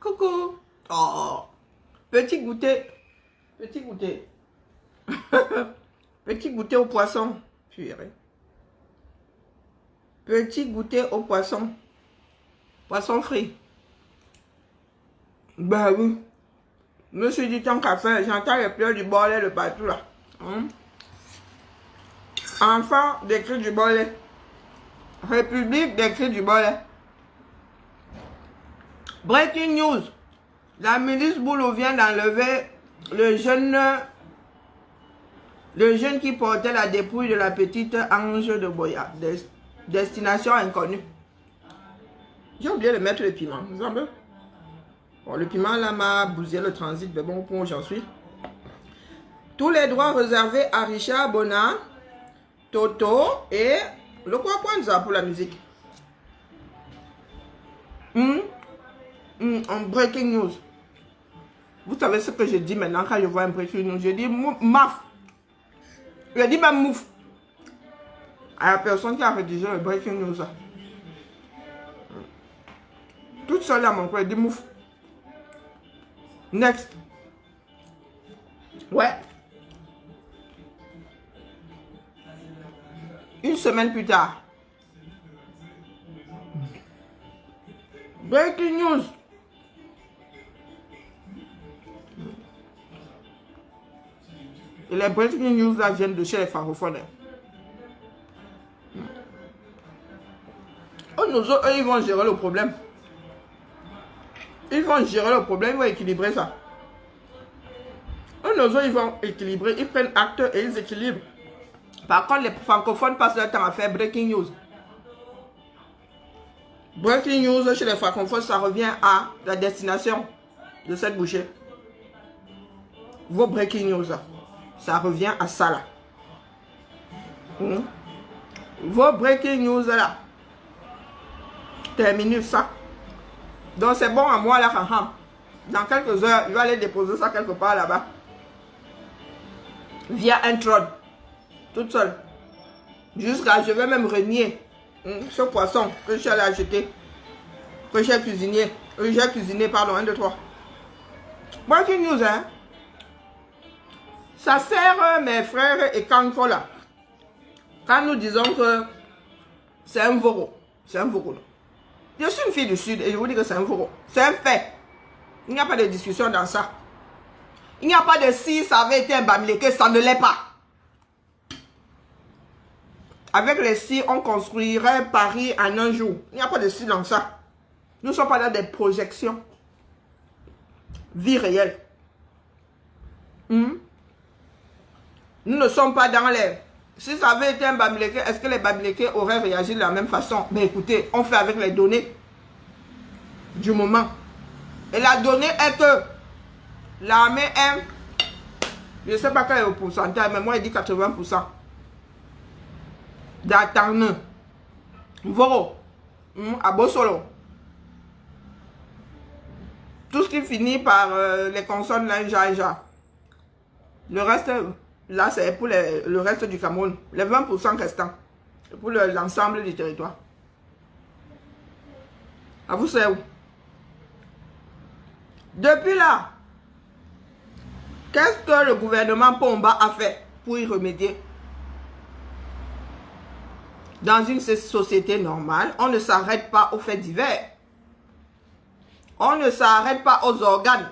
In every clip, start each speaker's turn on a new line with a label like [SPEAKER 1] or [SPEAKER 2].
[SPEAKER 1] Coucou. Oh. Petit goûter. Petit goûter. Petit goûter au poisson. Purée. Petit goûter au poisson. Poisson frit. Ben oui. Je me suis dit tant qu'à faire, j'entends les pleurs du bordel de partout là. Enfant des cris du bordel. République des cris du bordel. Breaking news. La milice Boulot vient d'enlever le jeune qui portait la dépouille de la petite Ange de Boya. Destination inconnue. J'ai oublié de mettre le piment. Vous savez? Bon, le piment là m'a bousillé le transit, mais bon, pour où j'en suis. Tous les droits réservés à Richard Bonnat, Toto et le quoi pour la musique. En breaking news. Vous savez ce que je dis maintenant quand je vois un breaking news? Je dis maf. Je dis même mouf. À la personne qui a rédigé le breaking news. Toute seule à mon coin, je dis mouf. Next. Ouais. Une semaine plus tard. Breaking news. Et les breaking news là viennent de chez les francophones. Oh, nous autres, eux, ils vont gérer le problème. Ils vont gérer le problème, ils vont équilibrer ça. Eux, nous autres, ils vont équilibrer, ils prennent acte et ils équilibrent. Par contre, les francophones passent leur temps à faire breaking news. Breaking news chez les francophones, ça revient à la destination de cette bouchée. Vos breaking news, ça revient à ça là. Vos breaking news là. Terminez ça. Donc c'est bon à moi là. Dans quelques heures, je vais aller déposer ça quelque part là-bas. Via un trône. Toute seule. Jusqu'à, je vais même renier ce poisson que je suis allé acheter. Que j'ai cuisiné. J'ai cuisiné, pardon, 1, 2, 3. Breaking news, hein. Ça sert mes frères et cancro là. Quand nous disons que c'est un voro. C'est un voro. Je suis une fille du Sud et je vous dis que c'est un voro. C'est un fait. Il n'y a pas de discussion dans ça. Il n'y a pas de si ça avait été un bamileke, ça ne l'est pas. Avec les si, on construirait Paris en un jour. Il n'y a pas de si dans ça. Nous ne sommes pas dans des projections. Vie réelle. Nous ne sommes pas dans les... Si ça avait été un bamileke, est-ce que les bamileke auraient réagi de la même façon? Mais écoutez, on fait avec les données du moment. Et la donnée est que l'armée est... Je ne sais pas quel est le pourcentage, mais moi, il dit 80%. D'attendre. Voro. À Bossolo. Tout ce qui finit par les consonnes là, ja. Le reste... Là, c'est pour le reste du Cameroun. Les 20% restants. Pour l'ensemble du territoire. À vous, c'est où? Depuis là, qu'est-ce que le gouvernement Pomba a fait pour y remédier? Dans une société normale, on ne s'arrête pas aux faits divers. On ne s'arrête pas aux organes.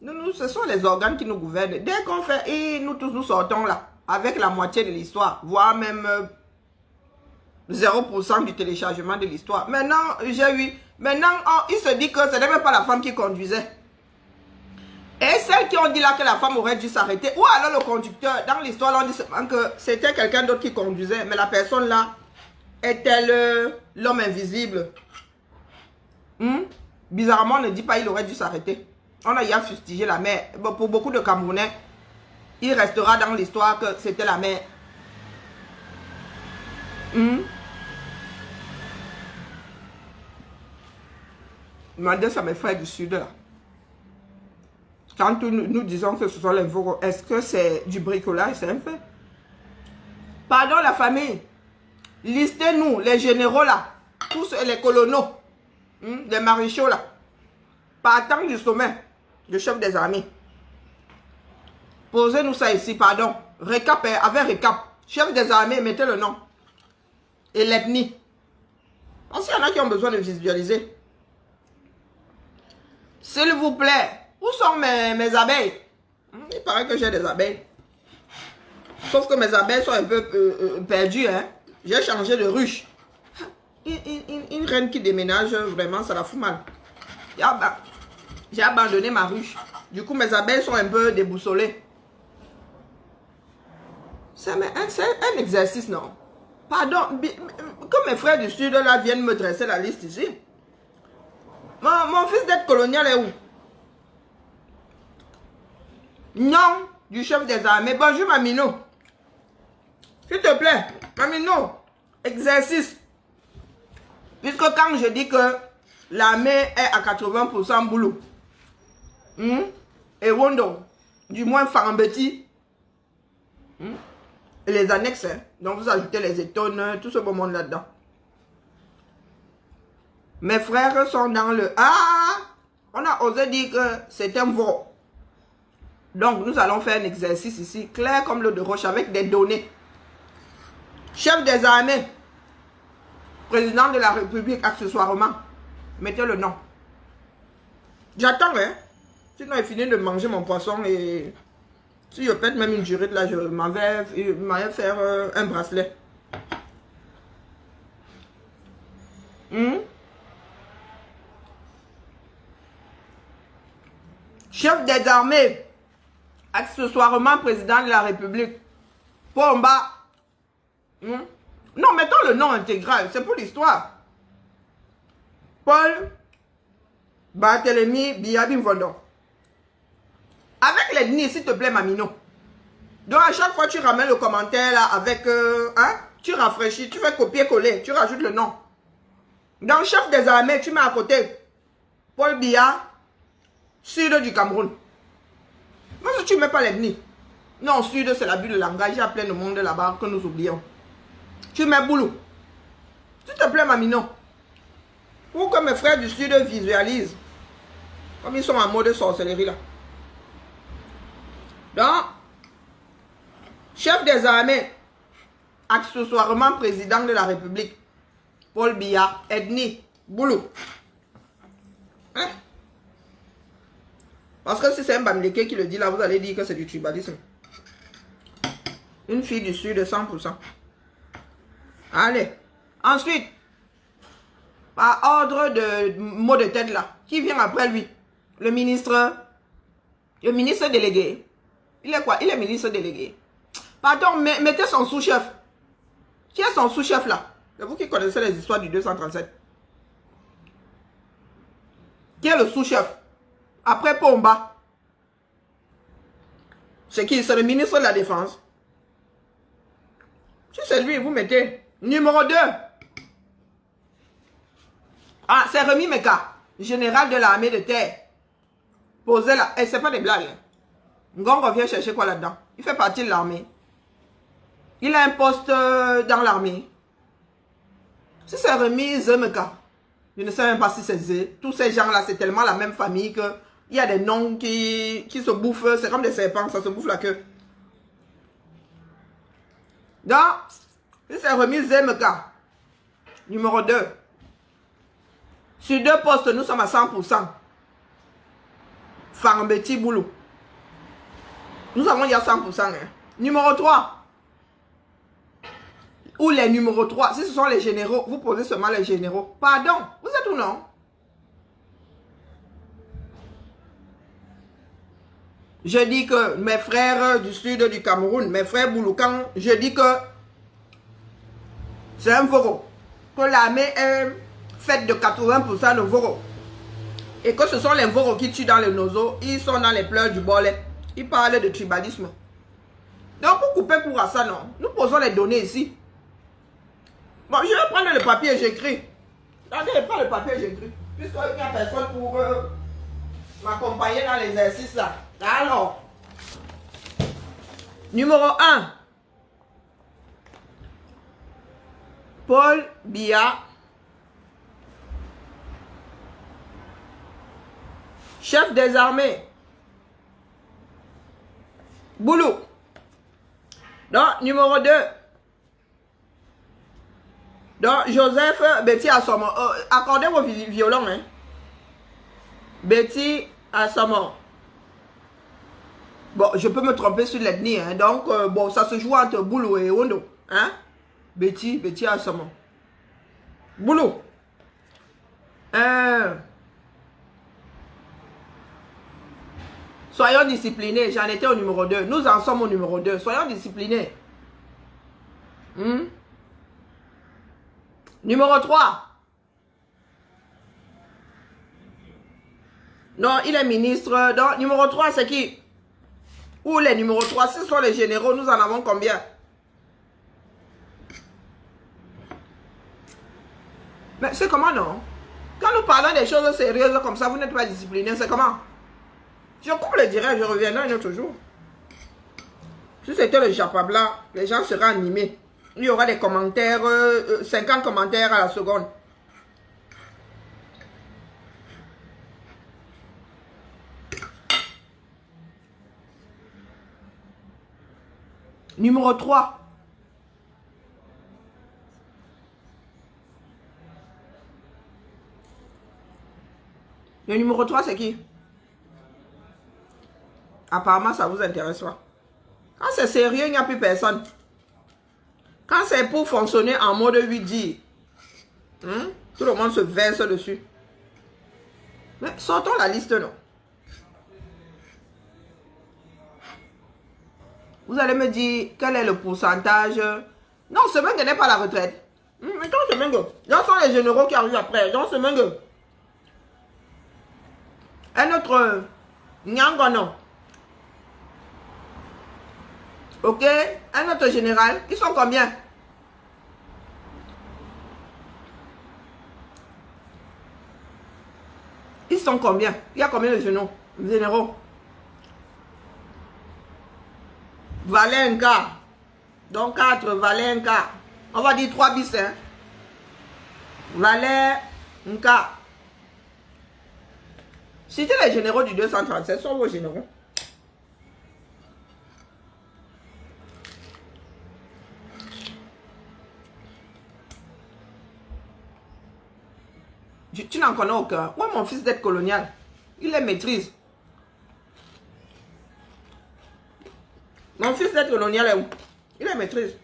[SPEAKER 1] Nous, ce sont les organes qui nous gouvernent. Dès qu'on fait, et nous tous nous sortons là, avec la moitié de l'histoire, voire même 0% du téléchargement de l'histoire. Maintenant, il se dit que ce n'est même pas la femme qui conduisait. Et celles qui ont dit là que la femme aurait dû s'arrêter, ou alors le conducteur, dans l'histoire, on dit que c'était quelqu'un d'autre qui conduisait, mais la personne là était l'homme invisible. Bizarrement, on ne dit pas il aurait dû s'arrêter. On a y a fustigé la mère. Bon, pour beaucoup de Camerounais, il restera dans l'histoire que c'était la mère. Demandez ça à mes frères du Sud. Quand nous disons que ce sont les Voro, est-ce que c'est du bricolage? C'est un fait. Pardon la famille. Listez-nous, les généraux là. Tous les colonels. Les maréchaux là. partant du sommet, le chef des armées. Posez-nous ça ici, pardon. Récap, avec récap. Chef des armées, mettez le nom. Et l'ethnie. Parce qu'il y en a qui ont besoin de visualiser. S'il vous plaît, où sont mes abeilles? Il paraît que j'ai des abeilles. Sauf que mes abeilles sont un peu perdues. Hein? J'ai changé de ruche. Une reine qui déménage, vraiment, ça la fout mal. J'ai abandonné ma ruche. Du coup, mes abeilles sont un peu déboussolées. C'est un exercice, non? Pardon, comme mes frères du Sud, là, viennent me dresser la liste ici. Mon fils d'être colonial est où? Non, du chef des armées. Bonjour, Mamino. S'il te plaît, Mamino, exercice. Puisque quand je dis que l'armée est à 80% boulot, et Wondo, du moins Farambeti, et les annexes, hein, donc vous ajoutez les étonnes, tout ce beau monde là-dedans. Mes frères sont dans le... Ah, on a osé dire que c'est un veau. Donc nous allons faire un exercice ici, clair comme l'eau de roche, avec des données. Chef des armées, président de la République accessoirement, mettez le nom. J'attends, hein. Sinon il finit de manger mon poisson et si je pète même une jurite là, je m'en vais faire un bracelet. Chef des armées, accessoirement président de la République. Pomba. Non, mettons le nom intégral, c'est pour l'histoire. Paul Barthélemy Biya Bimvondo. Avec l'ethnie, s'il te plaît, Mamino. Donc, à chaque fois, tu ramènes le commentaire là avec... tu rafraîchis, tu fais copier-coller, tu rajoutes le nom. Dans le chef des armées, tu mets à côté Paul Biya, Sud du Cameroun. Mais si tu ne mets pas l'ethnie. Non, Sud, c'est l'abus de langage. Il y a plein de monde là-bas que nous oublions. Tu mets Boulou. S'il te plaît, Mamino. Pour que mes frères du Sud visualisent. Comme ils sont en mode sorcellerie là. Donc, chef des armées, accessoirement président de la République, Paul Biya, ethnie, Boulou. Hein? Parce que si c'est un Bamileke qui le dit là, vous allez dire que c'est du tribalisme. Une fille du Sud de 100%. Allez. Ensuite, par ordre de mot de tête là, qui vient après lui? Le ministre délégué. Il est quoi? Il est ministre délégué. Pardon, mettez son sous-chef. Qui est son sous-chef là? C'est vous qui connaissez les histoires du 237. Qui est le sous-chef? Après Pomba. C'est qui? C'est le ministre de la Défense. Si c'est lui, vous mettez numéro 2. Ah, c'est Rémi Meka, général de l'armée de terre. Posez là. Et c'est pas des blagues. Ngon revient chercher quoi là-dedans? Il fait partie de l'armée. Il a un poste dans l'armée. Si c'est Rémi Zemeka, je ne sais même pas si c'est Z. Tous ces gens-là, c'est tellement la même famille que il y a des noms qui se bouffent. C'est comme des serpents, ça se bouffe la queue. Donc, si c'est Rémi Zemeka, numéro 2. Sur 2 postes, nous sommes à 100%. Farambeti Boulou. Nous avons dit à 100%. Hein. Numéro 3. Ou les numéros 3. Si ce sont les généraux, vous posez seulement les généraux. Pardon, vous êtes ou non? Je dis que mes frères du sud du Cameroun, mes frères Bouloukan, je dis que c'est un voro. Que l'armée est faite de 80% de voro. Et que ce sont les voros qui tuent dans les nozo. Ils sont dans les pleurs du bolet. Ils parlent de tribalisme. Donc pour couper pour ça, non. Nous posons les données ici. Bon, je vais prendre le papier et j'écris. Attendez, je prends le papier et j'écris. Puisqu'il n'y a personne pour m'accompagner dans l'exercice là. Alors, numéro 1. Paul Biya. Chef des armées. Boulou. Donc, numéro 2. Donc, Joseph Betty Assomo. Accordez vos violons. Hein. Betty Assomo. Bon, je peux me tromper sur l'ethnie. Hein. Donc, bon, ça se joue entre Boulou et Ondo. Hein? Betty Assomo. Boulou. Soyons disciplinés. J'en étais au numéro 2. Nous en sommes au numéro 2. Soyons disciplinés. Numéro 3. Non, il est ministre. Donc, numéro 3, c'est qui? Où les numéros 3? Ce sont les généraux. Nous en avons combien? Mais c'est comment, non? Quand nous parlons des choses sérieuses comme ça, vous n'êtes pas discipliné. C'est comment? Je coupe le direct, je reviendrai un autre jour. Si c'était le Japabla, les gens seraient animés. Il y aura des commentaires, 50 commentaires à la seconde. Numéro 3. Le numéro 3, c'est qui? Apparemment, ça vous intéresse pas. Quand c'est sérieux, il n'y a plus personne. Quand c'est pour fonctionner en mode 8G, tout le monde se verse dessus. Mais sortons la liste, non? Vous allez me dire quel est le pourcentage. Non, ce mec n'est pas la retraite. Mais quand ce mec, ce sont les généraux qui arrivent après. Dans ce mec, un autre Nyangono. Ok, un autre général. Ils sont combien? Ils sont combien? Il y a combien de généraux? Valenka. Donc 4, Valenka. On va dire 3 bis. Hein? Valenka. Citez les généraux du 237. Ce sont vos généraux. Tu n'en connais aucun. Moi, mon fils d'être colonial, il les maîtrise. Mon fils d'être colonial est où? Il les maîtrise.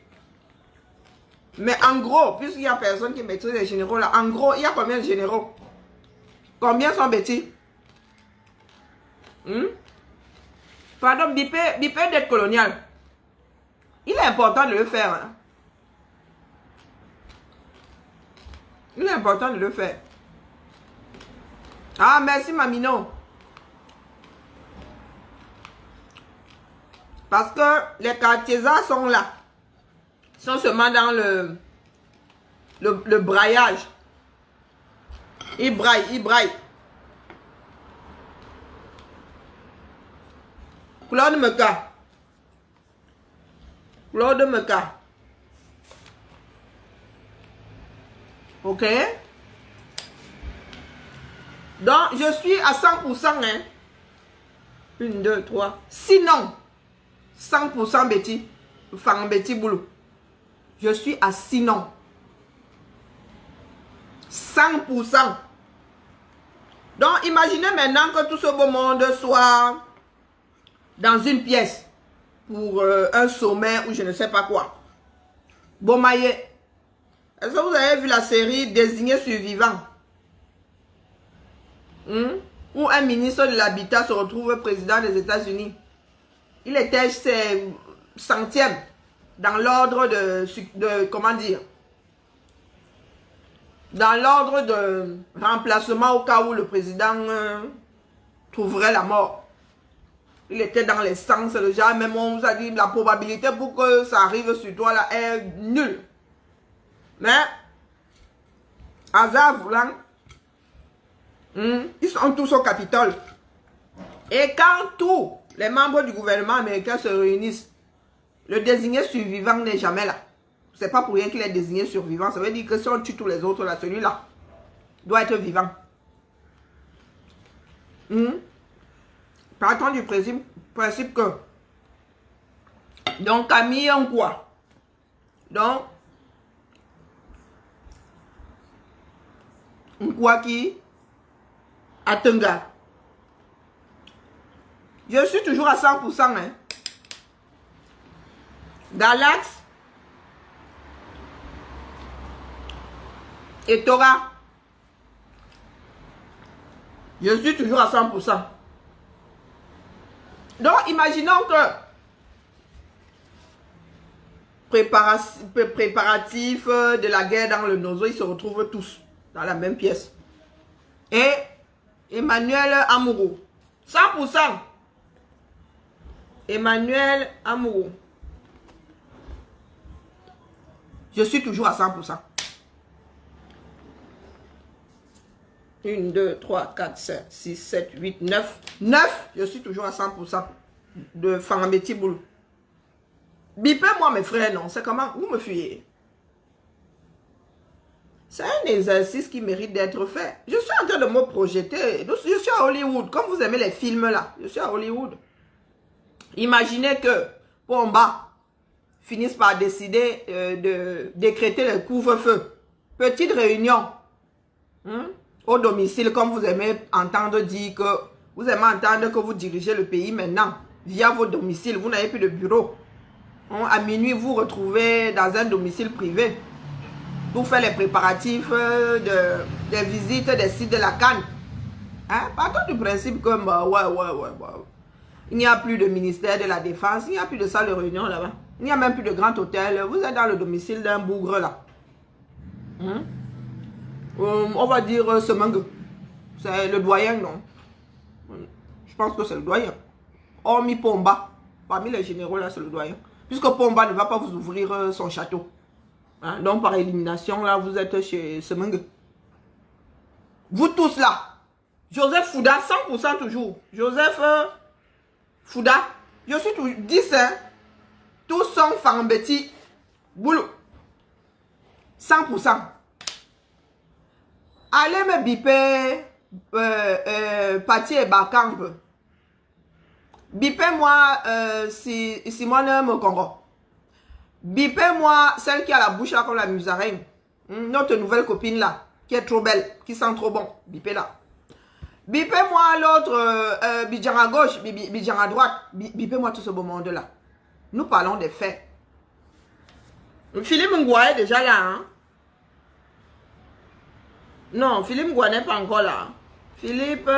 [SPEAKER 1] Mais en gros, puisqu'il n'y a personne qui maîtrise les généraux là, en gros, il y a combien de généraux? Combien sont bêtis? Pardon, Bipé d'être colonial. Il est important de le faire. Hein? Il est important de le faire. Ah, merci Mamino. Parce que les cartiésas sont là. Ils sont seulement dans le braillage. Ils braillent. Claude Meka. Ok. Donc, je suis à 100%. Hein. 1, 2, 3. Sinon, 100% Betty. Fang Betty Boulou. Je suis à sinon. 100%. Donc, imaginez maintenant que tout ce beau monde soit dans une pièce pour un sommet ou je ne sais pas quoi. Bomaye. Est-ce que vous avez vu la série Désigné survivant? Où un ministre de l'Habitat se retrouve président des États-Unis. Il était ses centièmes dans l'ordre de comment dire, dans l'ordre de remplacement au cas où le président trouverait la mort. Il était dans les sens, le genre, même on vous a dit la probabilité pour que ça arrive sur toi là est nulle. Mais, hasard voulant, ils sont tous au Capitole. Et quand tous les membres du gouvernement américain se réunissent, le désigné survivant n'est jamais là. C'est pas pour rien qu'il est désigné survivant. Ça veut dire que si on tue tous les autres là, celui-là doit être vivant. Partons du principe que... Donc, Camille en quoi? Donc, quoi qui? À Tenga. Je suis toujours à 100%. Hein. Dans l'axe. Et Torah. Je suis toujours à 100%. Donc, imaginons que préparatifs de la guerre dans le Nozo, ils se retrouvent tous dans la même pièce. Et Emmanuel Amourou, 100%. Emmanuel Amourou. Je suis toujours à 100%. 1, 2, 3, 4, 5, 6, 7, 8, 9. 9, je suis toujours à 100% de Fangambeti Boulou. Bipez-moi mes frères, non, c'est comment? Vous me fuyez. C'est un exercice qui mérite d'être fait. Je suis en train de me projeter. Je suis à Hollywood. Comme vous aimez les films là, je suis à Hollywood. Imaginez que Pomba finisse par décider de décréter le couvre-feu. Petite réunion. Au domicile, comme vous aimez entendre dire que vous aimez entendre que vous dirigez le pays maintenant via vos domiciles. Vous n'avez plus de bureau. À minuit, vous retrouvez dans un domicile privé pour faire les préparatifs des visites des sites de la Cannes. Hein? Partons du principe que il n'y a plus de ministère de la Défense, il n'y a plus de salle de réunion là-bas. Il n'y a même plus de grand hôtel. Vous êtes dans le domicile d'un bougre là. On va dire Semengue. C'est le doyen, non? Je pense que c'est le doyen. Hormis Pomba. Parmi les généraux là, c'est le doyen. Puisque Pomba ne va pas vous ouvrir son château. Hein? Donc par élimination, là, vous êtes chez Semengue. Vous tous là. Joseph Fouda, 100% toujours. Joseph Fouda. Je suis toujours 10, hein. Tous sont Fangambeti Boulou. 100%. Allez me biper Pati et Bakamp. Bipez-moi Simone Mokongo. Bipez-moi celle qui a la bouche là comme la musaraigne. Notre nouvelle copine là, qui est trop belle, qui sent trop bon. Bipez-la. Bipez-moi l'autre, Bidjan à gauche, Bidjan à droite. Bipez-moi tout ce beau monde là. Nous parlons des faits. Philippe Ngwa est déjà là. Hein? Non, Philippe Ngwa n'est pas encore là. Philippe,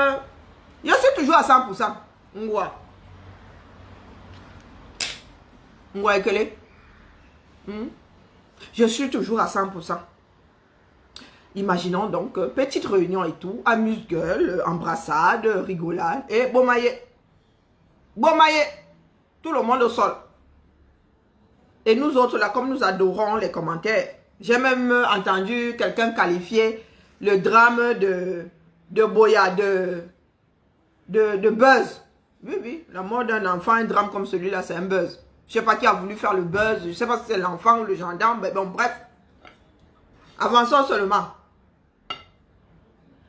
[SPEAKER 1] je suis toujours à 100%. Ngwa. Ngwa Ekele. Je suis toujours à 100%. Imaginons donc, petite réunion et tout, amuse-gueule, embrassade, rigolade, et Bomaye. Bomaye. Tout le monde au sol. Et nous autres là, comme nous adorons les commentaires, j'ai même entendu quelqu'un qualifier le drame de Boya, de buzz. Oui, oui, la mort d'un enfant, un drame comme celui-là, c'est un buzz. Je ne sais pas qui a voulu faire le buzz, je ne sais pas si c'est l'enfant ou le gendarme, mais bon, bref. Avançons seulement.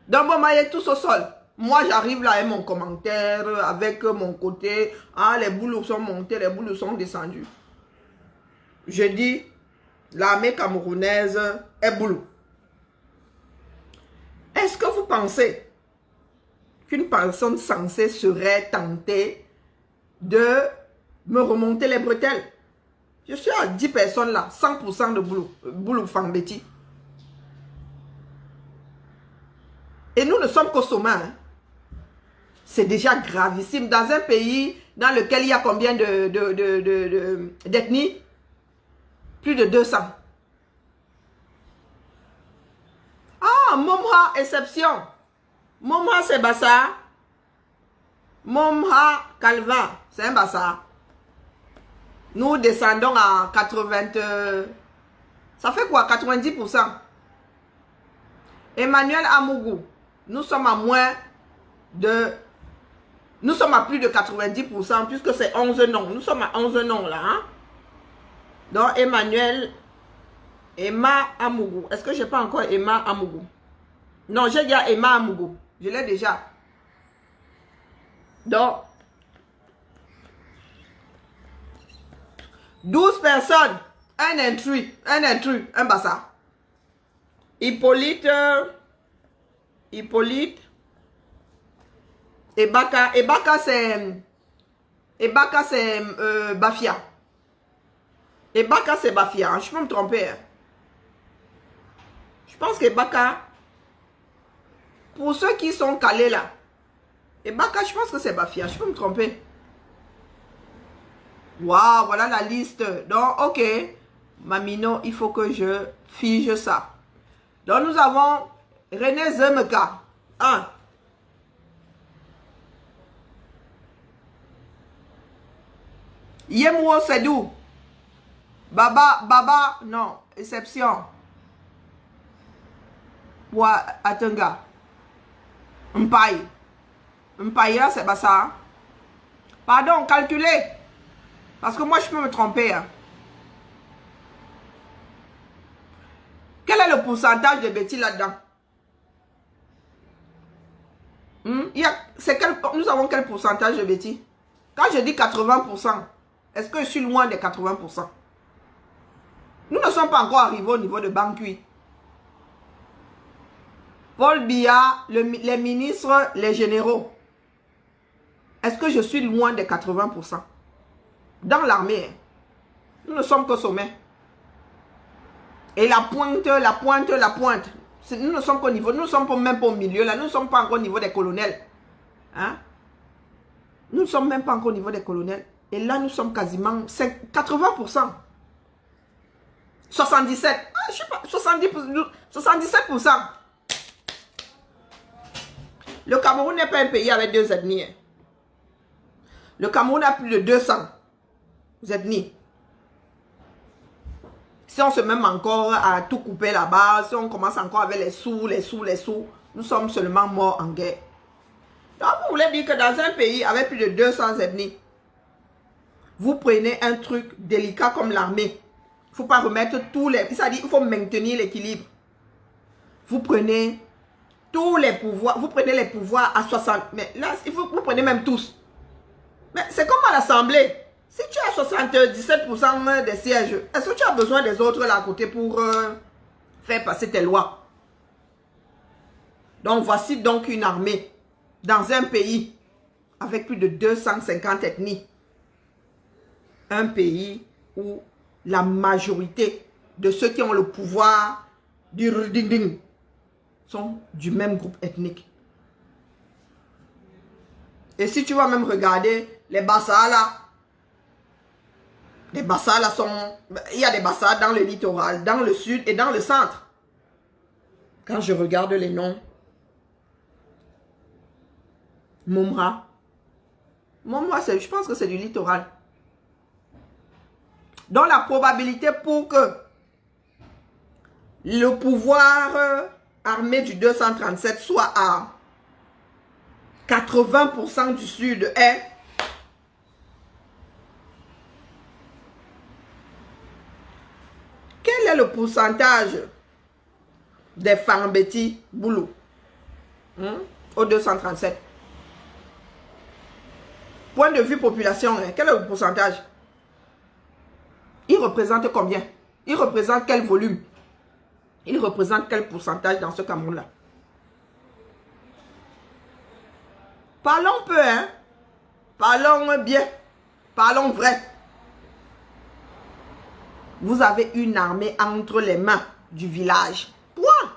[SPEAKER 1] Donc, bon, maillot tous au sol. Moi, j'arrive là avec mon commentaire, avec mon côté. Ah, les boules sont montées, les boules sont descendues. Je dis, l'armée camerounaise est boulot. Est-ce que vous pensez qu'une personne censée serait tentée de me remonter les bretelles? Je suis à 10 personnes là, 100% de boulot Fangambeti. Et nous ne sommes qu'au sommet. Hein. C'est déjà gravissime. Dans un pays dans lequel il y a combien d'ethnies? Plus de 200. Ah, Momha, exception. Momha, c'est Bassa. Momha, Calva, c'est un Bassa. Nous descendons à 80... ça fait quoi? 90%. Emmanuel Amougou, nous sommes à moins de... Nous sommes à plus de 90% puisque c'est 11 noms. Nous sommes à 11 noms là. Hein? Donc Emmanuel... Emma Amougou. Est-ce que je n'ai pas encore Emma Amougou? Non, j'ai déjà Emma Amougou. Je l'ai déjà. Donc, 12 personnes. Un intrus, un bassa. Hippolyte. Ebaka. Ebaka c'est Bafia. Ebaka c'est Bafia. Je peux me tromper. Hein. Je pense que Ebaka, pour ceux qui sont calés là, Ebaka, je pense que c'est Bafia. Je peux me tromper. Waouh, voilà la liste. Donc, ok. Mamino, il faut que je fige ça. Donc, nous avons René Zemeka. 1. Yemwo Sedou. Baba, non, exception. Wa Atenga. Mpaye. Mpaye, là, c'est pas ça. Pardon, calculez. Parce que moi, je peux me tromper. Hein. Quel est le pourcentage de Betty là-dedans? Nous avons quel pourcentage de Betty? Quand je dis 80%, est-ce que je suis loin des 80%? Nous ne sommes pas encore arrivés au niveau de Bankui. Paul Biya, les ministres, les généraux. Est-ce que je suis loin des 80%? Dans l'armée, nous ne sommes qu'au sommet. Et la pointe. Nous ne sommes qu'au niveau, nous ne sommes même pas au milieu, là. Nous ne sommes pas encore au niveau des colonels. Hein? Nous ne sommes même pas encore au niveau des colonels. Et là, nous sommes quasiment 80%. 77. Ah, je sais pas, 70%, 77%. Le Cameroun n'est pas un pays avec 2 ethnies. Le Cameroun a plus de 200 ethnies. Si on se met encore à tout couper là-bas, si on commence encore avec les sous, nous sommes seulement morts en guerre. Donc, vous voulez dire que dans un pays avec plus de 200 ethnies, vous prenez un truc délicat comme l'armée. Il ne faut pas remettre tous les... C'est-à-dire qu'il faut maintenir l'équilibre. Vous prenez tous les pouvoirs. Vous prenez les pouvoirs à 60. Mais là, vous prenez même tous. Mais c'est comme à l'Assemblée. Si tu as 77% des sièges, est-ce que tu as besoin des autres là à côté pour faire passer tes lois? Donc, voici donc une armée dans un pays avec plus de 250 ethnies. Un pays où la majorité de ceux qui ont le pouvoir du Rding sont du même groupe ethnique. Et si tu vas même regarder les Bassa là, les Bassa là sont... Il y a des Bassa dans le littoral, dans le sud et dans le centre. Quand je regarde les noms, Momra, je pense que c'est du littoral. Donc la probabilité pour que le pouvoir armé du 237 soit à 80% du sud est... Quel est le pourcentage des Fambeti Boulou au 237? Point de vue population, quel est le pourcentage? Il représente combien? Il représente quel volume? Il représente quel pourcentage dans ce Cameroun-là? Parlons peu, hein? Parlons bien. Parlons vrai. Vous avez une armée entre les mains du village. Point.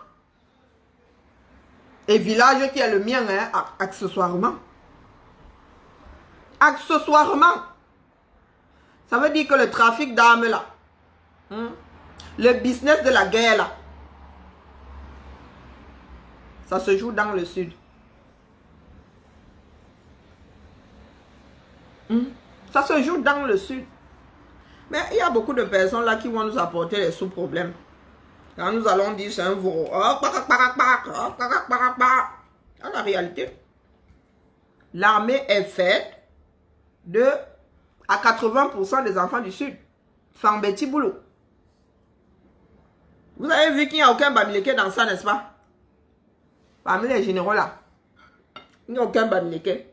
[SPEAKER 1] Et village qui est le mien, hein, accessoirement. Accessoirement. Ça veut dire que le trafic d'armes là, le business de la guerre là, ça se joue dans le sud. Ça se joue dans le sud. Mais il y a beaucoup de personnes là qui vont nous apporter les sous-problèmes. Quand nous allons dire c'est un veau. Dans la réalité, l'armée est faite de à 80% des enfants du sud. Fambeti Boulou. Vous avez vu qu'il n'y a aucun Bamileke dans ça, n'est-ce pas? Parmi les généraux là. Il n'y a aucun Bamileke.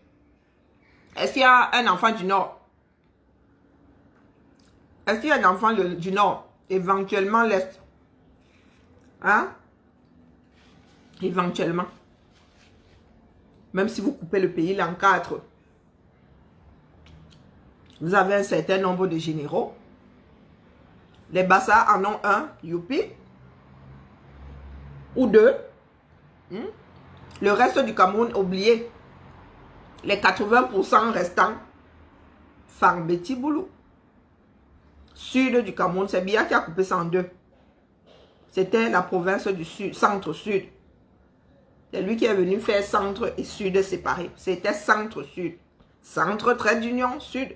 [SPEAKER 1] Est-ce qu'il y a un enfant du nord? Est-ce qu'il y a un enfant du Nord? Éventuellement l'Est. Hein? Éventuellement. Même si vous coupez le pays là en 4. Vous avez un certain nombre de généraux. Les Bassa en ont un, youpi. Ou 2. Le reste du Cameroun, oublié. Les 80% restants, Farbeti Boulou. Sud du Cameroun, c'est Biya qui a coupé ça en 2. C'était la province du sud, centre-sud. C'est lui qui est venu faire centre et sud séparés. C'était centre-sud. Centre, trait d'union, sud.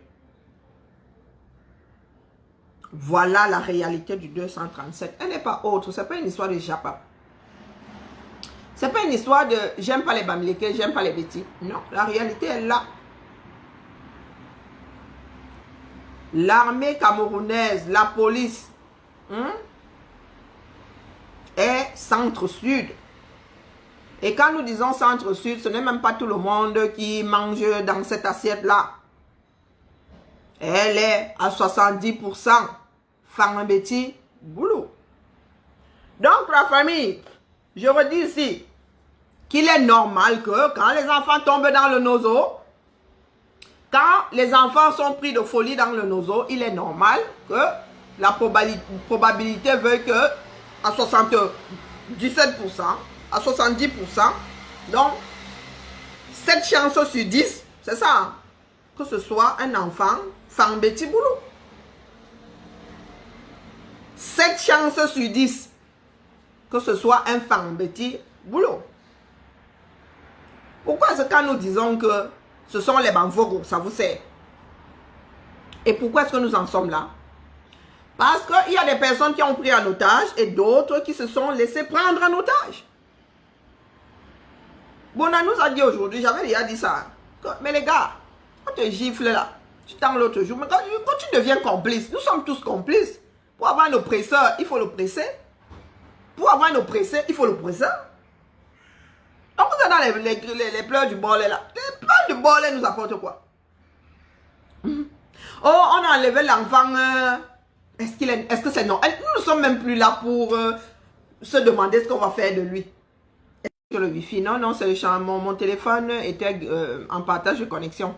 [SPEAKER 1] Voilà la réalité du 237. Elle n'est pas autre. Ce n'est pas une histoire de Japa. Ce n'est pas une histoire de j'aime pas les Bamileke, j'aime pas les Bétis. Non, la réalité est là. L'armée camerounaise, la police, est centre-sud. Et quand nous disons centre-sud, ce n'est même pas tout le monde qui mange dans cette assiette-là. Elle est à 70% Farbeti Boulou. Donc la famille, je redis ici, qu'il est normal que quand les enfants tombent dans le nozo, quand les enfants sont pris de folie dans le nozo, il est normal que la probabilité veut que à 77%, à 70%, donc 7 chances sur 10, c'est ça, que ce soit un enfant Farbeti Boulou. 7 chances sur 10 que ce soit un Farbeti Boulou. Pourquoi est-ce que quand nous disons que ce sont les Bamfogo, ça vous sert? Et pourquoi est-ce que nous en sommes là? Parce qu'il y a des personnes qui ont pris en otage et d'autres qui se sont laissés prendre en otage. Bona nous a dit aujourd'hui, j'avais déjà dit ça, mais les gars, on te gifle là, tu tends l'autre jour, mais quand tu deviens complice, nous sommes tous complices. Pour avoir un oppresseur, il faut l'oppresser. Pour avoir un oppresseur, il faut l'oppresseur. Donc vous êtes dans les pleurs du bolé là. Les pleurs du bolé nous apportent quoi? Oh, on a enlevé l'enfant. Est-ce que c'est non? Nous ne sommes même plus là pour se demander ce qu'on va faire de lui. Est-ce que le wifi? Non, non, c'est le champ. Mon téléphone était en partage de connexion.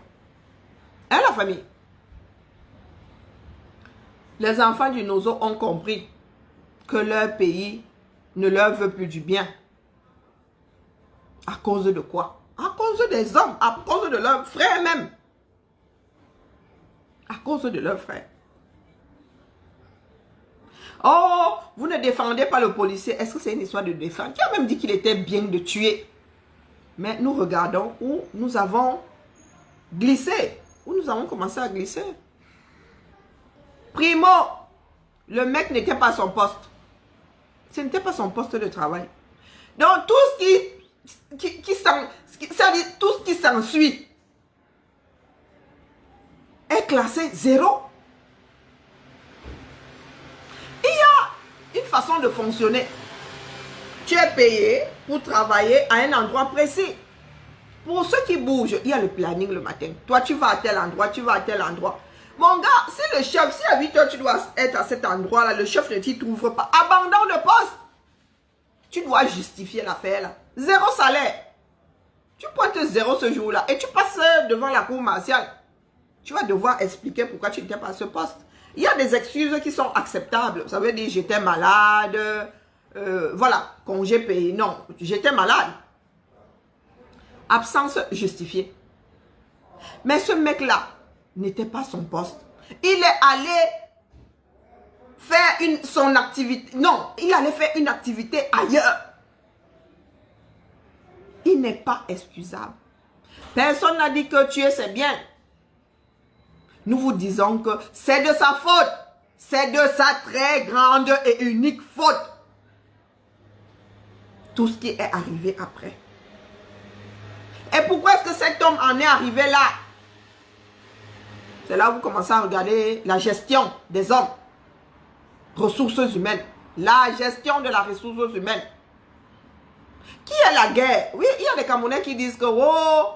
[SPEAKER 1] Hein, la famille? Les enfants du Nozo ont compris que leur pays ne leur veut plus du bien. À cause de quoi? À cause des hommes, à cause de leurs frères même. À cause de leurs frères. Oh, vous ne défendez pas le policier. Est-ce que c'est une histoire de défense? Qui a même dit qu'il était bien de tuer? Mais nous regardons où nous avons glissé. Où nous avons commencé à glisser. Primo, le mec n'était pas à son poste. Ce n'était pas son poste de travail. Donc tout ce qui s'ensuit est classé 0. Il y a une façon de fonctionner. Tu es payé pour travailler à un endroit précis. Pour ceux qui bougent, il y a le planning le matin. Toi, tu vas à tel endroit, tu vas à tel endroit. Mon gars, si le chef, si à 8 h tu dois être à cet endroit-là, le chef ne t'y trouve pas, abandonne le poste. Tu dois justifier l'affaire là. 0 salaire. Tu pointes 0 ce jour-là et tu passes devant la cour martiale. Tu vas devoir expliquer pourquoi tu n'étais pas à ce poste. Il y a des excuses qui sont acceptables. Ça veut dire j'étais malade, voilà, congé payé. Non, j'étais malade. Absence justifiée. Mais ce mec-là n'était pas son poste. Il est allé faire son activité. Non, il allait faire une activité ailleurs. Il n'est pas excusable. Personne n'a dit que tuer c'est bien. Nous vous disons que c'est de sa faute. C'est de sa très grande et unique faute. Tout ce qui est arrivé après. Et pourquoi est-ce que cet homme en est arrivé là? C'est là où vous commencez à regarder la gestion des hommes. Ressources humaines. La gestion de la ressource humaine. Qui est la guerre? Oui, il y a des Camerounais qui disent que oh,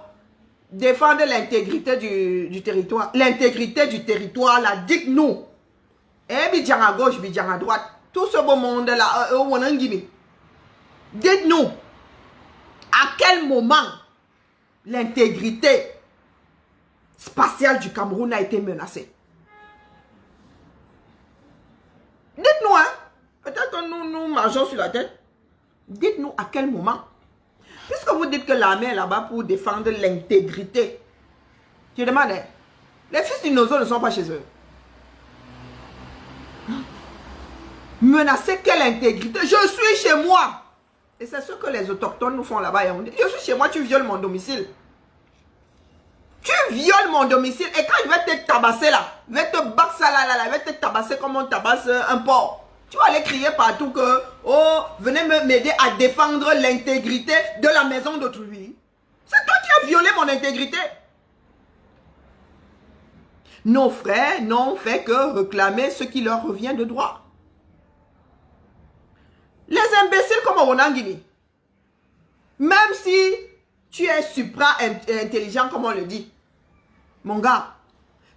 [SPEAKER 1] défendre l'intégrité du territoire. L'intégrité du territoire, la dites-nous. Et Bidjan à gauche, Bidjan à droite. Tout ce beau monde-là, dites-nous, à quel moment l'intégrité spatiale du Cameroun a été menacée? Dites-nous, hein. Peut-être que nous marchons sur la tête. Dites-nous à quel moment. Puisque vous dites que l'armée est là-bas pour défendre l'intégrité. Je demande, hein, les fils du Nozo ne sont pas chez eux. Menacer quelle intégrité? Je suis chez moi. Et c'est ce que les autochtones nous font là-bas. Je suis chez moi, tu violes mon domicile. Tu violes mon domicile. Et quand je vais te tabasser là, je vais te battre ça là, je vais te tabasser comme on tabasse un porc. Tu vas aller crier partout que, oh, venez m'aider à défendre l'intégrité de la maison d'autrui. C'est toi qui as violé mon intégrité. Nos frères n'ont fait que réclamer ce qui leur revient de droit. Les imbéciles comme Ronangini, même si tu es supra-intelligent comme on le dit, mon gars,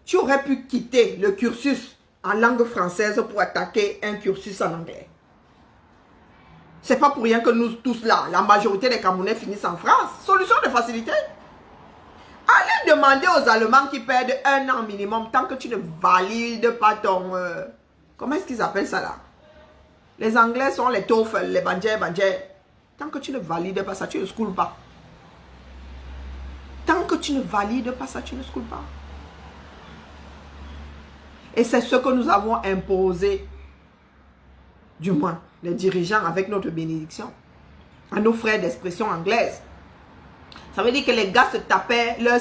[SPEAKER 1] tu aurais pu quitter le cursus en langue française pour attaquer un cursus en anglais. C'est pas pour rien que nous tous là, la majorité des Camerounais finissent en France. Solution de facilité. Allez demander aux Allemands qui perdent 1 an minimum tant que tu ne valides pas ton... comment est-ce qu'ils appellent ça là? Les Anglais sont les TOEFL, les banjais. Tant que tu ne valides pas ça, tu ne schools pas. Tant que tu ne valides pas ça, tu ne schools pas. Et c'est ce que nous avons imposé, du moins, les dirigeants avec notre bénédiction, à nos frères d'expression anglaise. Ça veut dire que les gars se tapaient leur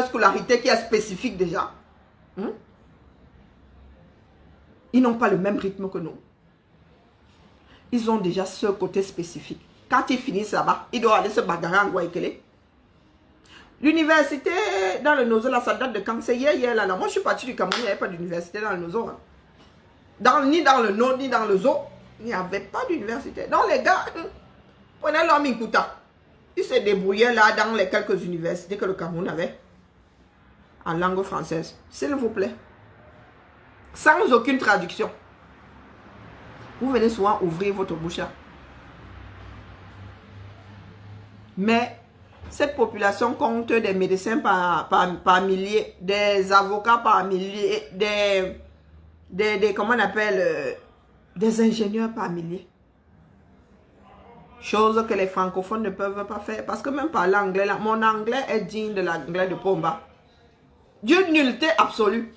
[SPEAKER 1] scolarité qui est spécifique déjà. Ils n'ont pas le même rythme que nous. Ils ont déjà ce côté spécifique. Quand ils finissent là-bas, ils doivent aller se bagarrer en Guaïkele. L'université dans le Nozo, là, ça date de quand? C'est hier, là. Moi, je suis parti du Cameroun, il n'y avait pas d'université dans le Nozo. Hein. Ni dans le Nord, ni dans le Zo, il n'y avait pas d'université. Donc, les gars, prenaient leur Minkuta. Ils se débrouillaient là dans les quelques universités que le Cameroun avait en langue française. S'il vous plaît. Sans aucune traduction. Vous venez souvent ouvrir votre bouche. Mais cette population compte des médecins par milliers, des avocats par milliers, comment on appelle, des ingénieurs par milliers. Chose que les francophones ne peuvent pas faire. Parce que même parler anglais, là, mon anglais est digne de l'anglais de Pomba. D'une nullité absolue.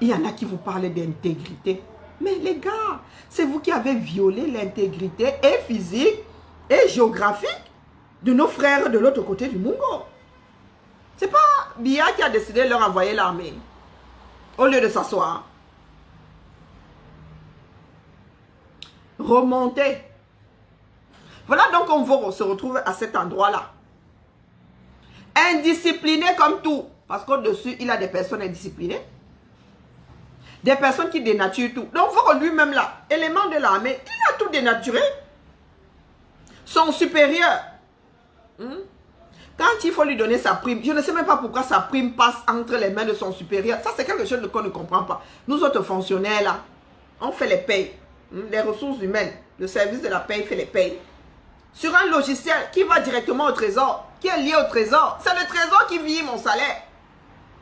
[SPEAKER 1] Il y en a qui vous parlent d'intégrité. Mais les gars, c'est vous qui avez violé l'intégrité et physique et géographique de nos frères de l'autre côté du Mungo. C'est pas Biya qui a décidé de leur envoyer l'armée. Au lieu de s'asseoir. Remonter. Voilà donc on va se retrouver à cet endroit-là. Indiscipliné comme tout. Parce qu'au-dessus, il a des personnes indisciplinées. Des personnes qui dénaturent tout. Donc, Voro lui-même là, élément de l'armée, il a tout dénaturé. Son supérieur. Quand il faut lui donner sa prime, je ne sais même pas pourquoi sa prime passe entre les mains de son supérieur. Ça, c'est quelque chose qu'on ne comprend pas. Nous autres fonctionnaires là, on fait les payes. Les ressources humaines, le service de la paye fait les payes. Sur un logiciel qui va directement au trésor, qui est lié au trésor. C'est le trésor qui vit mon salaire.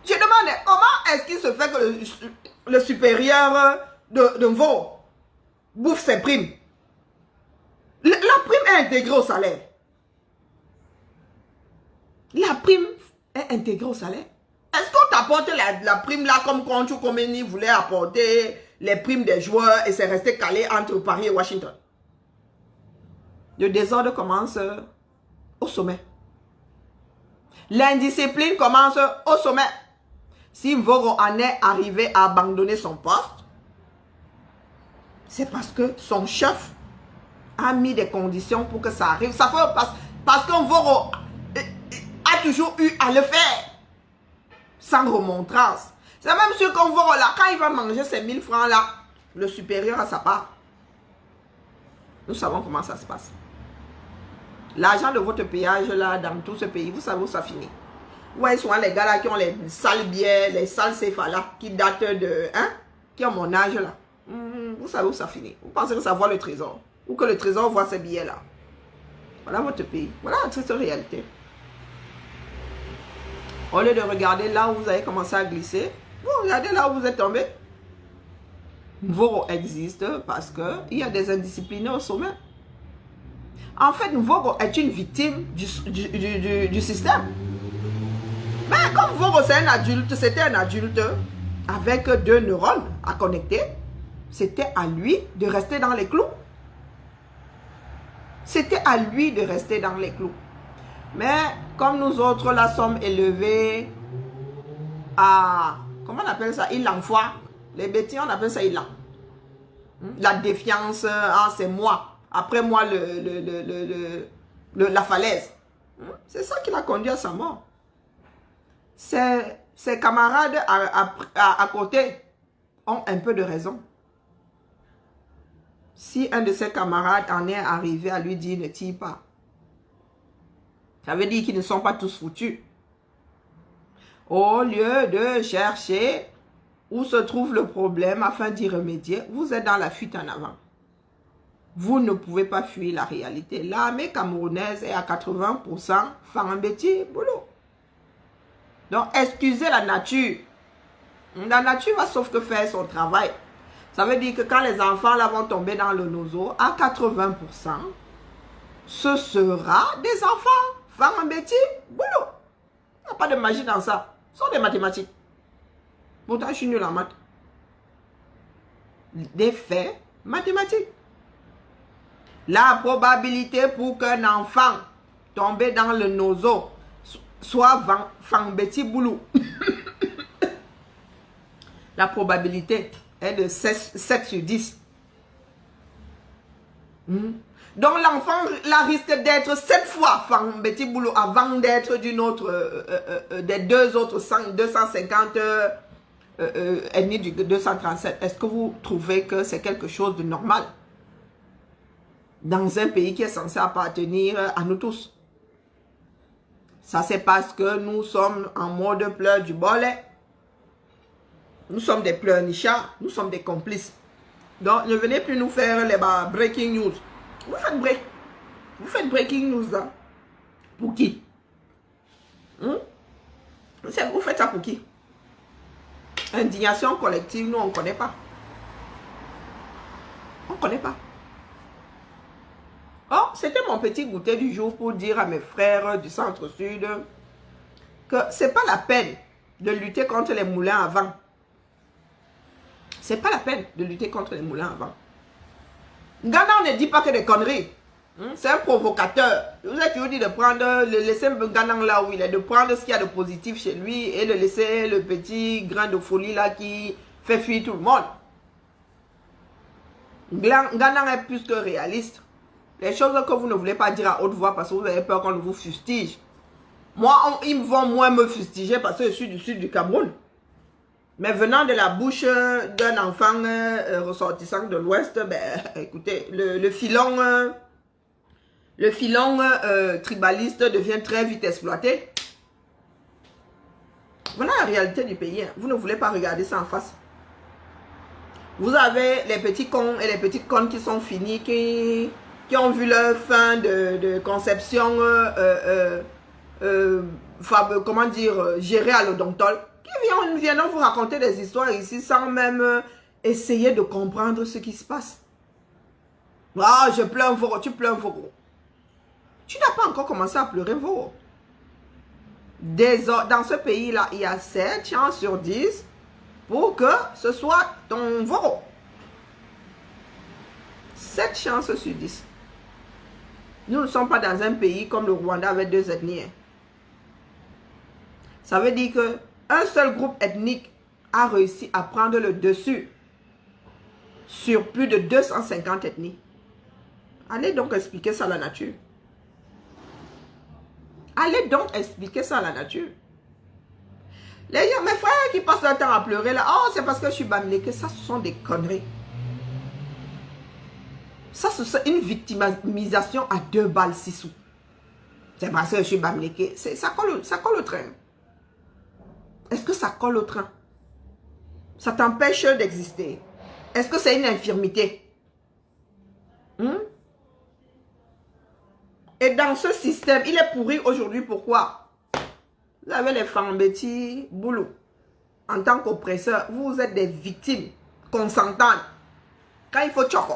[SPEAKER 1] Je demande, comment est-ce qu'il se fait que le supérieur de Mvo bouffe ses primes? La prime est intégrée au salaire. La prime est intégrée au salaire. Est-ce qu'on t'apporte la prime là comme Concho Komeni voulait apporter les primes des joueurs et c'est resté calé entre Paris et Washington? Le désordre commence au sommet. L'indiscipline commence au sommet. Si Mvoro en est arrivé à abandonner son poste, c'est parce que son chef a mis des conditions pour que ça arrive. Ça fait parce que Mvoro a toujours eu à le faire. Sans remontrance. C'est même sûr qu'on Mvoro là, quand il va manger ses 1000 francs là, le supérieur a sa part. Nous savons comment ça se passe. L'argent de votre péage là, dans tout ce pays, vous savez où ça finit. Ouais, souvent les gars là qui ont les sales bières, les sales céphalas, qui datent de... Hein? Qui ont mon âge là. Vous savez où ça finit. Vous pensez que ça voit le trésor. Ou que le trésor voit ces billets là. Voilà votre pays. Voilà la triste réalité. Au lieu de regarder là où vous avez commencé à glisser, vous regardez là où vous êtes tombé. Mvoro existe parce qu'il y a des indisciplinés au sommet. En fait, Mvoro est une victime du système. Mais comme Mvoro c'est un adulte, c'était un adulte avec 2 neurones à connecter, c'était à lui de rester dans les clous. C'était à lui de rester dans les clous. Mais comme nous autres là sommes élevés à, comment on appelle ça, il l'enfoire. Les bêtises, on appelle ça ilan. La défiance, ah c'est moi. Après moi, la falaise. C'est ça qui l'a conduit à sa mort. Ses camarades à côté ont un peu de raison. Si un de ses camarades en est arrivé à lui dire ne tire pas, ça veut dire qu'ils ne sont pas tous foutus. Au lieu de chercher où se trouve le problème afin d'y remédier, vous êtes dans la fuite en avant. Vous ne pouvez pas fuir la réalité. L'armée camerounaise est à 80% Fambeti boulot. Donc, excusez la nature. La nature va sauf que faire son travail. Ça veut dire que quand les enfants là vont tomber dans le nozo, à 80%, ce sera des enfants. Fambeti boulot. Il n'y a pas de magie dans ça. Ce sont des mathématiques. Pourtant, je suis nul en maths. Des faits mathématiques. La probabilité pour qu'un enfant tombé dans le nozo soit Fambeti boulot. La probabilité est de 7 sur 10. Donc l'enfant là risque d'être 7 fois Fambeti boulot avant d'être d'une autre, des 2 autres 250 ennemis du 237. Est-ce que vous trouvez que c'est quelque chose de normal dans un pays qui est censé appartenir à nous tous? Ça c'est parce que nous sommes en mode pleurs du bolet. Nous sommes des pleurnichards, nous sommes des complices. Donc ne venez plus nous faire les breaking news. Vous faites breaking news là. Pour qui? Vous faites ça pour qui? Indignation collective, nous on ne connaît pas. On ne connaît pas. Oh, c'était mon petit goûter du jour pour dire à mes frères du centre-sud que c'est pas la peine de lutter contre les moulins à vent. C'est pas la peine de lutter contre les moulins à vent. Ghana ne dit pas que des conneries. C'est un provocateur. Je vous ai toujours dit de prendre, le laisser Ghana là où il est, de prendre ce qu'il y a de positif chez lui et de laisser le petit grain de folie là qui fait fuir tout le monde. Ghana est plus que réaliste. Les choses que vous ne voulez pas dire à haute voix parce que vous avez peur qu'on vous fustige. Moi, ils vont moins me fustiger parce que je suis du sud du Cameroun. Mais venant de la bouche d'un enfant ressortissant de l'Ouest, ben, écoutez, le filon tribaliste devient très vite exploité. Voilà la réalité du pays. Vous ne voulez pas regarder ça en face. Vous avez les petits cons et les petites connes qui sont finis, qui ont vu leur fin de conception, comment dire, gérée à l'odontol. Qui viennent vous raconter des histoires ici sans même essayer de comprendre ce qui se passe. Ah, je pleure Voro, tu pleures Voro. Tu n'as pas encore commencé à pleurer Voro. Dans ce pays-là, il y a 7 chances sur 10 pour que ce soit ton Voro. 7 chances sur 10. Nous ne sommes pas dans un pays comme le Rwanda avec 2 ethnies. Ça veut dire que un seul groupe ethnique a réussi à prendre le dessus sur plus de 250 ethnies. Allez donc expliquer ça à la nature. Allez donc expliquer ça à la nature. Mes frères qui passent leur temps à pleurer là, oh c'est parce que je suis bamileke, ça ce sont des conneries. Ça c'est une victimisation à 2 balles 6 sous. C'est parce que je suis bamileke, ça colle au train. Est-ce que ça colle au train? Ça t'empêche d'exister? Est-ce que c'est une infirmité? Et dans ce système, il est pourri aujourd'hui. Pourquoi? Vous avez les Fambeti Boulou. En tant qu'oppresseur, vous êtes des victimes consentantes. Quand il faut choco.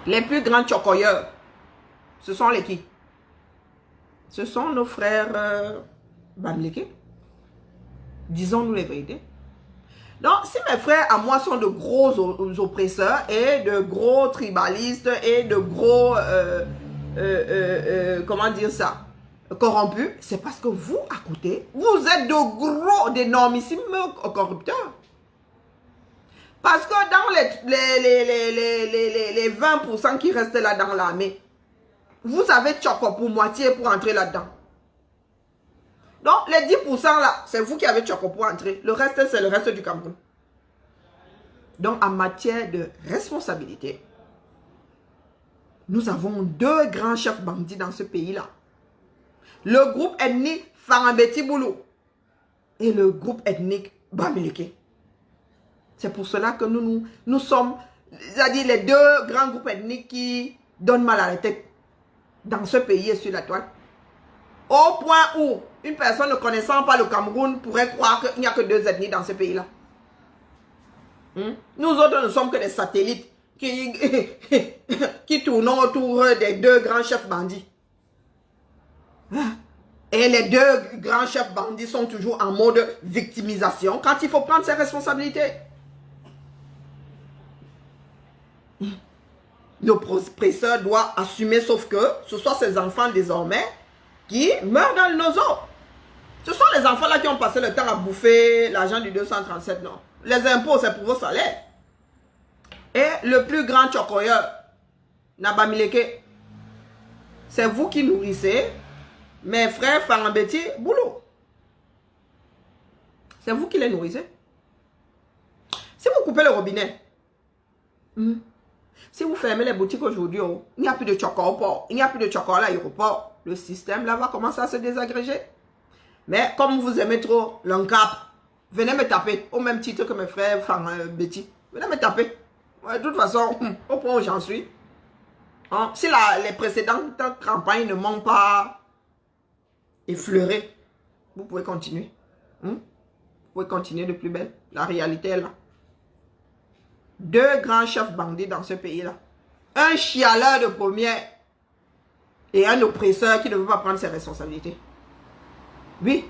[SPEAKER 1] Les plus grands chocoyeurs, ce sont les qui? Ce sont nos frères Bamileke. Disons-nous les vérités. Donc, si mes frères à moi sont de gros oppresseurs et de gros tribalistes et de gros, comment dire ça, corrompus, c'est parce que vous, à côté, vous êtes de gros, d'énormissimes corrupteurs. Parce que dans les 20% qui restent là dans l'armée, vous avez choco pour moitié pour entrer là-dedans. Donc, les 10% là, c'est vous qui avez choco pour entrer. Le reste, c'est le reste du Cameroun. Donc, en matière de responsabilité, nous avons deux grands chefs bandits dans ce pays-là. Le groupe ethnique Fambeti Boulou et le groupe ethnique Bamileke. C'est pour cela que nous sommes, c'est-à-dire les deux grands groupes ethniques qui donnent mal à la tête dans ce pays et sur la toile. Au point où une personne ne connaissant pas le Cameroun pourrait croire qu'il n'y a que deux ethnies dans ce pays-là. Nous autres ne sommes que des satellites qui tournent autour des deux grands chefs bandits. Et les deux grands chefs bandits sont toujours en mode victimisation quand il faut prendre ses responsabilités. L'oppresseur doit assumer, sauf que ce sont ses enfants désormais qui meurent dans nos eaux. Ce sont les enfants là qui ont passé le temps à bouffer l'argent du 237, non. Les impôts, c'est pour vos salaires. Et le plus grand chocoyeur, Bamileke, c'est vous qui nourrissez mes frères Fambeti Boulou. C'est vous qui les nourrissez. Si vous coupez le robinet, si vous fermez les boutiques aujourd'hui, il n'y a plus de chocolat au port, il n'y a plus de chocolat à l'aéroport, le système là va commencer à se désagréger. Mais comme vous aimez trop l'encap, venez me taper au même titre que mes frères Fambeti. Venez me taper. Ouais, de toute façon, au point où j'en suis, si les précédentes campagnes ne m'ont pas effleuré, vous pouvez continuer. Vous pouvez continuer de plus belle. La réalité est là. Deux grands chefs bandits dans ce pays-là. Un chialeur de première et un oppresseur qui ne veut pas prendre ses responsabilités. Oui.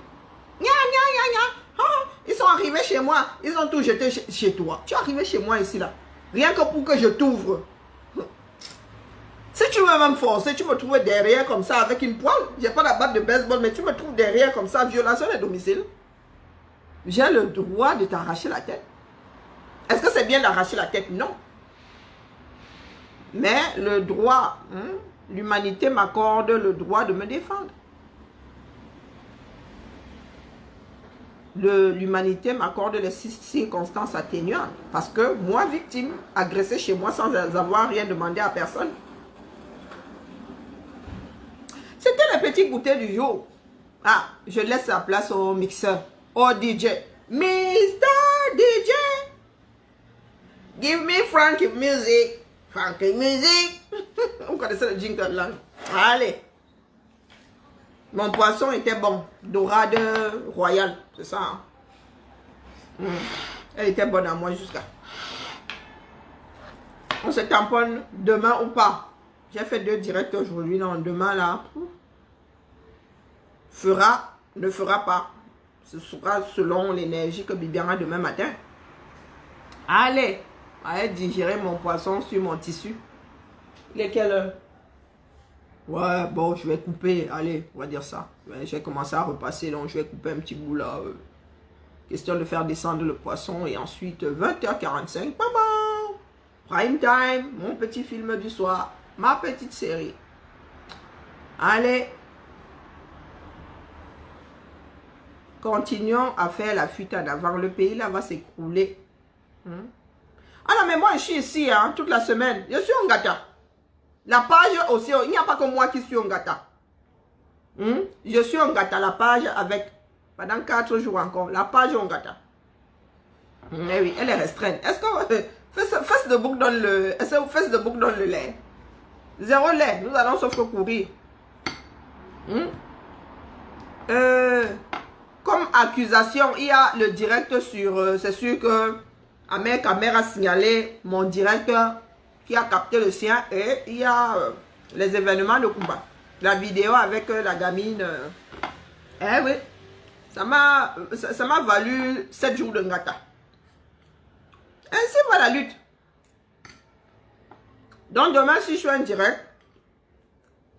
[SPEAKER 1] Ils sont arrivés chez moi. Ils ont tout jeté chez toi. Tu es arrivé chez moi ici là. Rien que pour que je t'ouvre. Si tu veux même forcer, tu me trouves derrière comme ça avec une poêle. J'ai pas la batte de baseball, mais tu me trouves derrière comme ça, violation de domicile. J'ai le droit de t'arracher la tête. Est-ce que c'est bien d'arracher la tête? Non. Mais le droit, l'humanité m'accorde le droit de me défendre. L'humanité m'accorde les circonstances atténuantes. Parce que moi, victime, agressée chez moi sans avoir rien demandé à personne. C'était le petit goûter du jour. Ah, je laisse la place au mixeur, au DJ. Mr. DJ, give me funky music. Funky music. On connaissait le jingle là. Allez. Mon poisson était bon. Dorade royale. C'est ça. Hein? Elle était bonne à moi jusqu'à. On se tamponne demain ou pas. J'ai fait 2 directs aujourd'hui. Non, demain là. Fera, ne fera pas. Ce sera selon l'énergie que Bibian a demain matin. Allez. Allez digérer mon poisson sur mon tissu. Il est quelle heure? Ouais, bon, je vais couper. Allez, on va dire ça. J'ai commencé à repasser, donc je vais couper un petit bout là. Question de faire descendre le poisson. Et ensuite, 20h45. Bam, prime time. Mon petit film du soir. Ma petite série. Allez. Continuons à faire la fuite en avant. Le pays là va s'écrouler. Ah non, mais moi je suis ici toute la semaine. Je suis en gâteau. La page aussi, il n'y a pas que moi qui suis en gâteau. Je suis en gâta la page avec, pendant 4 jours encore, la page en gâta. Eh oui, elle est restreinte. Est-ce que Facebook donne le, est-ce que Facebook donne le lait? 0 lait, nous allons sauf que courir. Comme accusation, il y a le direct sur, c'est sûr que Ahmed Kamer a signalé mon directeur qui a capté le sien et il y a les événements de combat. La vidéo avec la gamine. Eh oui, ça m'a valu 7 jours de ngata. Ainsi va la lutte. Donc demain, si je suis en direct,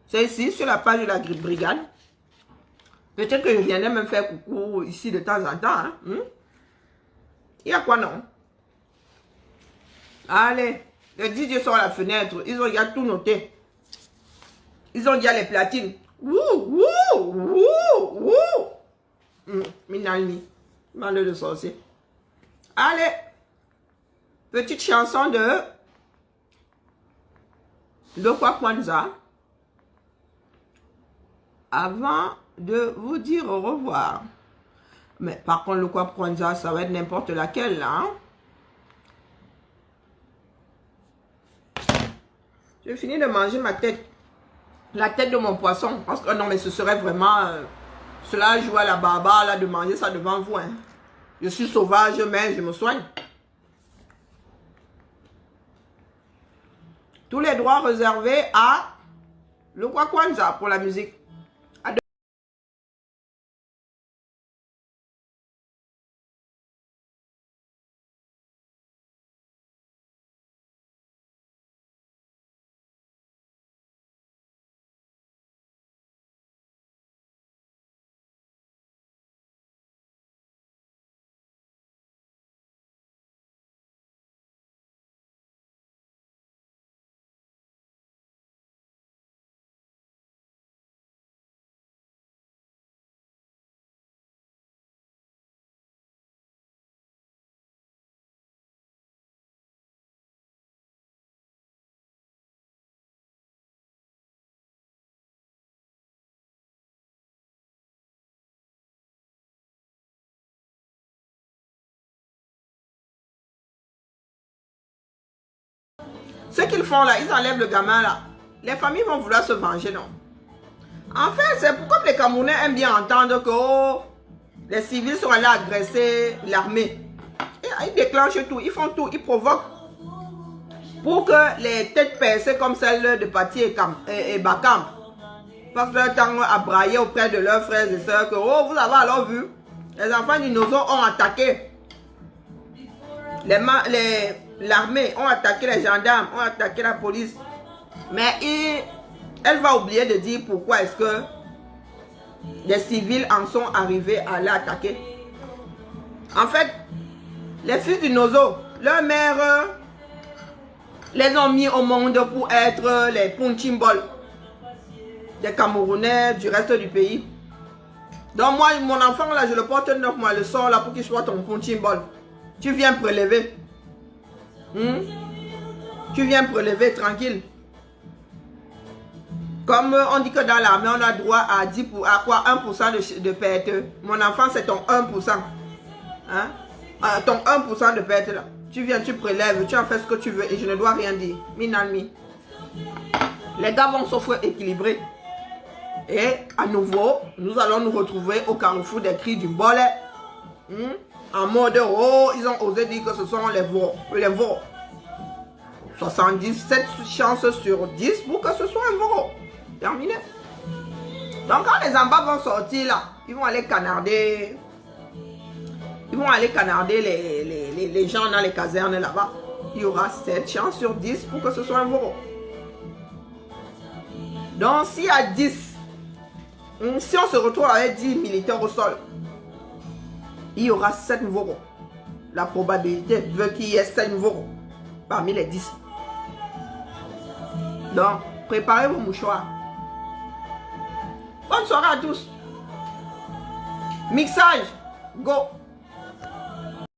[SPEAKER 1] c'est ici, sur la page de la brigade. Peut-être que je viendrai même faire coucou ici de temps en temps. Hein? Il y a quoi non? Allez, les DJ sont à la fenêtre. Ils ont déjà tout noté. Ils ont déjà les platines. Wouh, wouh, wouh, wouh. Minalmi. Malheur de sorcier. Allez. Petite chanson de Lokwa Kwanzaa. Avant de vous dire au revoir. Mais par contre, Lokwa Kwanzaa, ça va être n'importe laquelle, là. Hein? J'ai fini de manger ma tête. La tête de mon poisson. Parce que non, mais ce serait vraiment... cela joue à la barbare, là, de manger ça devant vous. Hein. Je suis sauvage, mais je me soigne. Tous les droits réservés à Lokwa Kwanzaa pour la musique. Ce qu'ils font là, ils enlèvent le gamin là. Les familles vont vouloir se venger, non? En fait, c'est comme les Camerounais aiment bien entendre que oh, les civils sont allés agresser l'armée. Ils déclenchent tout, ils font tout, ils provoquent. Pour que les têtes percées comme celle de Pati et Bakam passent leur temps à brailler auprès de leurs frères et sœurs que oh, vous avez alors vu, les enfants du Nozo ont attaqué. L'armée ont attaqué les gendarmes, ont attaqué la police. Mais elle va oublier de dire pourquoi est-ce que les civils en sont arrivés à l'attaquer. En fait, les fils du Nozo, leur mère les ont mis au monde pour être les punching-balls des Camerounais, du reste du pays. Donc moi, mon enfant là, je le porte 9 mois, le sort là pour qu'il soit ton punching-ball. Tu viens prélever. Tu viens prélever tranquille. Comme on dit que dans l'armée, on a droit à 10 à quoi 1% de perte. Mon enfant, c'est ton 1%. Hein? Ton 1% de perte là. Tu viens, tu prélèves, tu en fais ce que tu veux et je ne dois rien dire. Minalmi. Les gars vont s'offrir équilibrés. Et à nouveau, nous allons nous retrouver au carrefour des cris du bolet. En mode, oh, ils ont osé dire que ce sont les veaux. 77 chances sur 10 pour que ce soit un veau. Terminé. Donc quand les ambas vont sortir là, ils vont aller canarder. Ils vont aller canarder les gens dans les casernes là-bas. Il y aura 7 chances sur 10 pour que ce soit un veau. Donc s'il y a 10, si on se retrouve avec 10 militaires au sol, il y aura 7 veaux. La probabilité veut qu'il y ait 7 veaux parmi les 10. Donc, préparez vos mouchoirs. Bonne soirée à tous. Mixage, go.